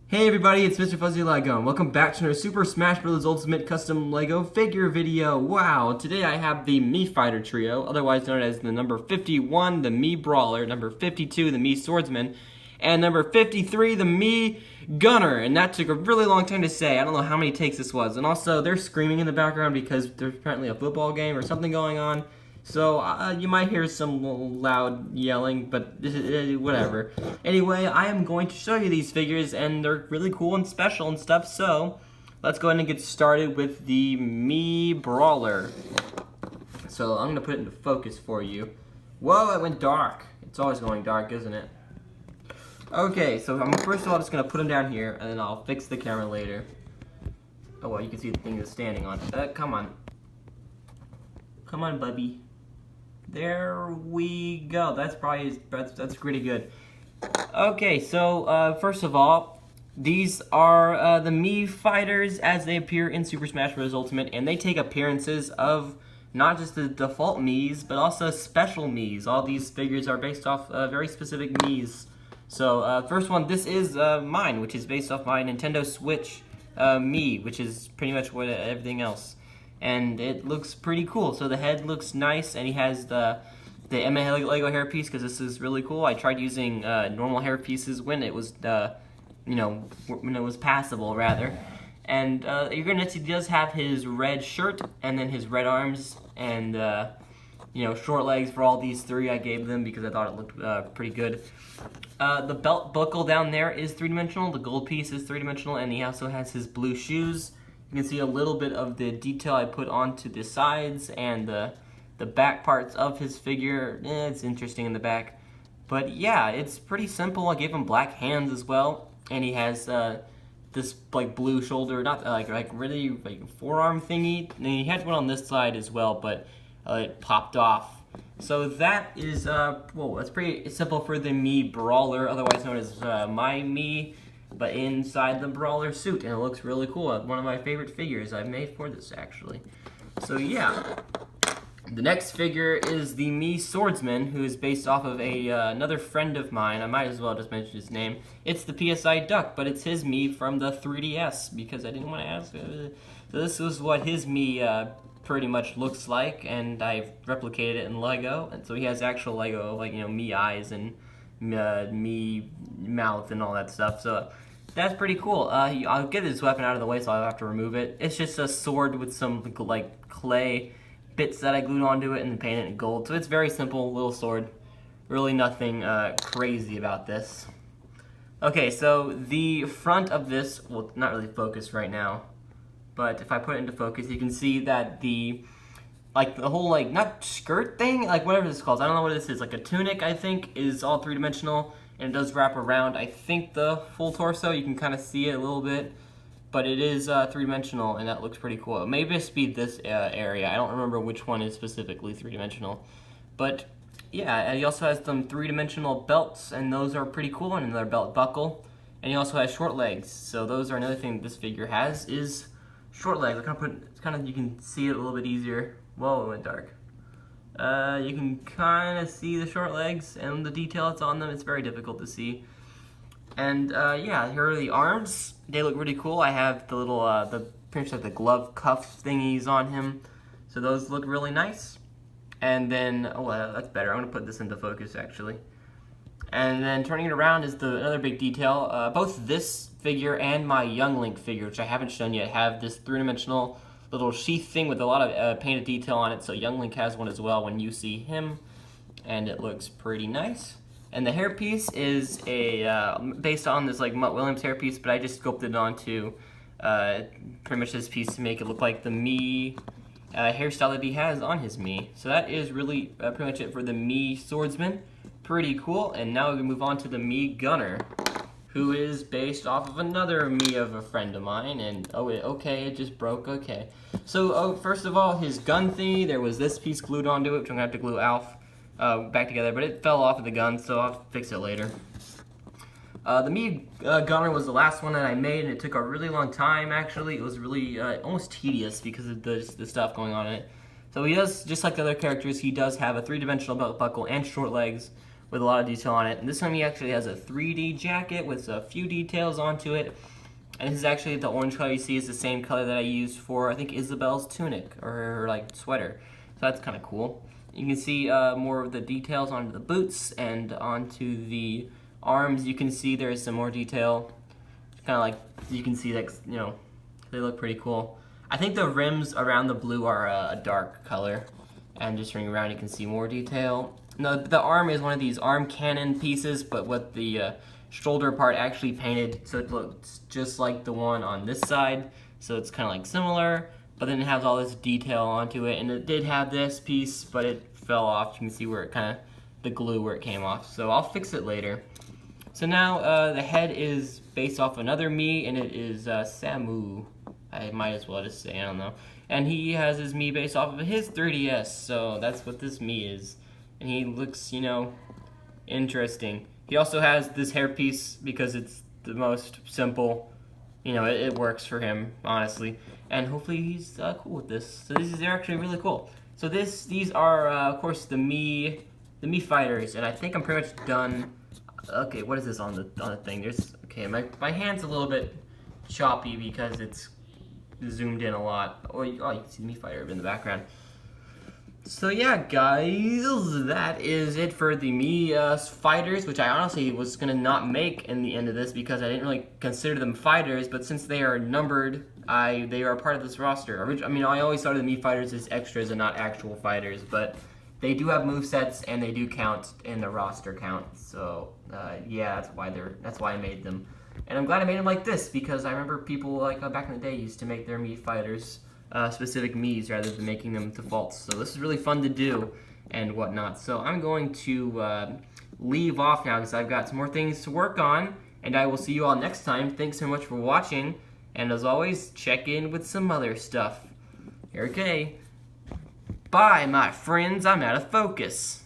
Hey everybody, it's Mr. Fuzzy Lego, and welcome back to another Super Smash Bros. Ultimate Custom Lego figure video. Wow, today I have the Mii Fighter trio, otherwise known as the number 51, the Mii Brawler, number 52, the Mii Swordsman, and number 53, the Mii Gunnar. And that took a really long time to say. I don't know how many takes this was. And also, they're screaming in the background because there's apparently a football game or something going on. So, you might hear some loud yelling, but whatever. Anyway, I am going to show you these figures, and they're really cool and special and stuff, so let's go ahead and get started with the Mii Brawler. So, I'm going to put it into focus for you. Whoa, it went dark. It's always going dark, isn't it? Okay, so I'm first of all just going to put him down here, and then I'll fix the camera later. Oh, well, you can see the thing that's standing on. Come on. Come on, bubby. There we go. That's probably that's pretty good. Okay, so first of all, these are the Mii Fighters as they appear in Super Smash Bros. Ultimate, and they take appearances of not just the default Miis, but also special Miis. All these figures are based off very specific Miis. So first one, this is mine, which is based off my Nintendo Switch Mii, which is pretty much what everything else. And it looks pretty cool. So the head looks nice, and he has the MA Lego hairpiece because this is really cool. I tried using normal hairpieces when it was, when it was passable rather. And you're gonna see he does have his red shirt and then his red arms and short legs for all these three. I gave them because I thought it looked pretty good. The belt buckle down there is three-dimensional. The gold piece is three-dimensional, and he also has his blue shoes. You can see a little bit of the detail I put onto the sides and the back parts of his figure. It's interesting in the back. But yeah, it's pretty simple. I gave him black hands as well. And he has this like blue shoulder, not really forearm thingy. And he had one on this side as well, but it popped off. So that is, that's pretty simple for the Mii Brawler, otherwise known as my Mii, but inside the Brawler suit, and it looks really cool. One of my favorite figures I've made for this, actually. So yeah, the next figure is the Mii Swordsman, who is based off of another friend of mine. I might as well just mention his name. It's the PSI Duck, but it's his Mii from the 3DS, because I didn't want to ask. So this is what his Mii pretty much looks like, and I've replicated it in Lego. And so he has actual Lego, Mii eyes and Mii mouth and all that stuff. So that's pretty cool. I'll get this weapon out of the way so I'll have to remove it. It's just a sword with some clay bits that I glued onto it and then painted it in gold. So it's very simple little sword. Really nothing crazy about this. Okay, so the front of this, well, not really focused right now, but if I put it into focus, you can see that the whole, not skirt thing, whatever this is called, I don't know what this is, like a tunic, I think, is all three-dimensional, and it does wrap around, I think, the full torso. You can kind of see it a little bit, but it is three-dimensional, and that looks pretty cool. Maybe just be this area. I don't remember which one is specifically three-dimensional, but yeah, he also has some three-dimensional belts, and those are pretty cool, and another belt buckle, and he also has short legs, so those are another thing this figure has, is short legs. You can see it a little bit easier. Whoa, it went dark. You can kind of see the short legs and the detail that's on them. It's very difficult to see. And yeah, here are the arms. They look really cool. I have the little, pretty much like the glove cuff thingies on him. So those look really nice. And then, that's better. I'm gonna put this into focus actually. And then turning it around is another big detail. Both this figure and my Young Link figure, which I haven't shown yet, have this three-dimensional little sheath thing with a lot of painted detail on it. So Young Link has one as well when you see him, and it looks pretty nice. And the hairpiece is based on this Mutt Williams hairpiece, but I just sculpted it onto pretty much this piece to make it look like the Mii hairstyle that he has on his Mii. So that is really pretty much it for the Mii Swordsman. Pretty cool. And now we're gonna move on to the Mii Gunnar, who is based off of another Mii of a friend of mine, and okay, it just broke, okay. So, first of all, his gun thingy, there was this piece glued onto it, which I'm gonna have to glue back together, but it fell off of the gun, so I'll fix it later. The Mii Gunnar was the last one that I made, and it took a really long time, actually. It was really almost tedious because of the stuff going on in it. So he does, just like the other characters, he does have a three-dimensional belt buckle and short legs, with a lot of detail on it. And this time he actually has a 3D jacket with a few details onto it. And this is actually the orange color you see is the same color that I used for, I think, Isabel's tunic or her like sweater. So that's kind of cool. You can see more of the details onto the boots and onto the arms. You can see there's some more detail. Kind of like, you can see that, you know, they look pretty cool. I think the rims around the blue are a dark color. And just ring around, you can see more detail. No, the arm is one of these arm cannon pieces, but with the shoulder part actually painted, so it looks just like the one on this side. So it's kind of like similar, but then it has all this detail onto it. And it did have this piece, but it fell off. You can see where it kind of, the glue where it came off. So I'll fix it later. So now the head is based off another Mii, and it is Samu. I might as well just say, I don't know. And he has his Mii based off of his 3DS, so that's what this Mii is. And he looks, you know, interesting. He also has this hairpiece because it's the most simple. You know, it works for him, honestly. And hopefully he's cool with this. So they're actually really cool. So these are, of course, the Mii Fighters, and I think I'm pretty much done. Okay, what is this on the thing? Okay, my hand's a little bit choppy because it's zoomed in a lot. Oh, you can see the Mii Fighter in the background. So yeah, guys, that is it for the Mii Fighters, which I honestly was gonna not make in the end of this because I didn't really consider them fighters, but since they are numbered, they are part of this roster. I mean, I always thought of the Mii Fighters as extras and not actual fighters, but they do have movesets and they do count in the roster count. So yeah, that's why I made them. And I'm glad I made them like this because I remember people like back in the day used to make their Mii Fighters specific Miis rather than making them defaults. So this is really fun to do and whatnot. So I'm going to leave off now because I've got some more things to work on, and I will see you all next time. Thanks so much for watching, and as always, check in with some other stuff. Okay. Bye, my friends. I'm out of focus.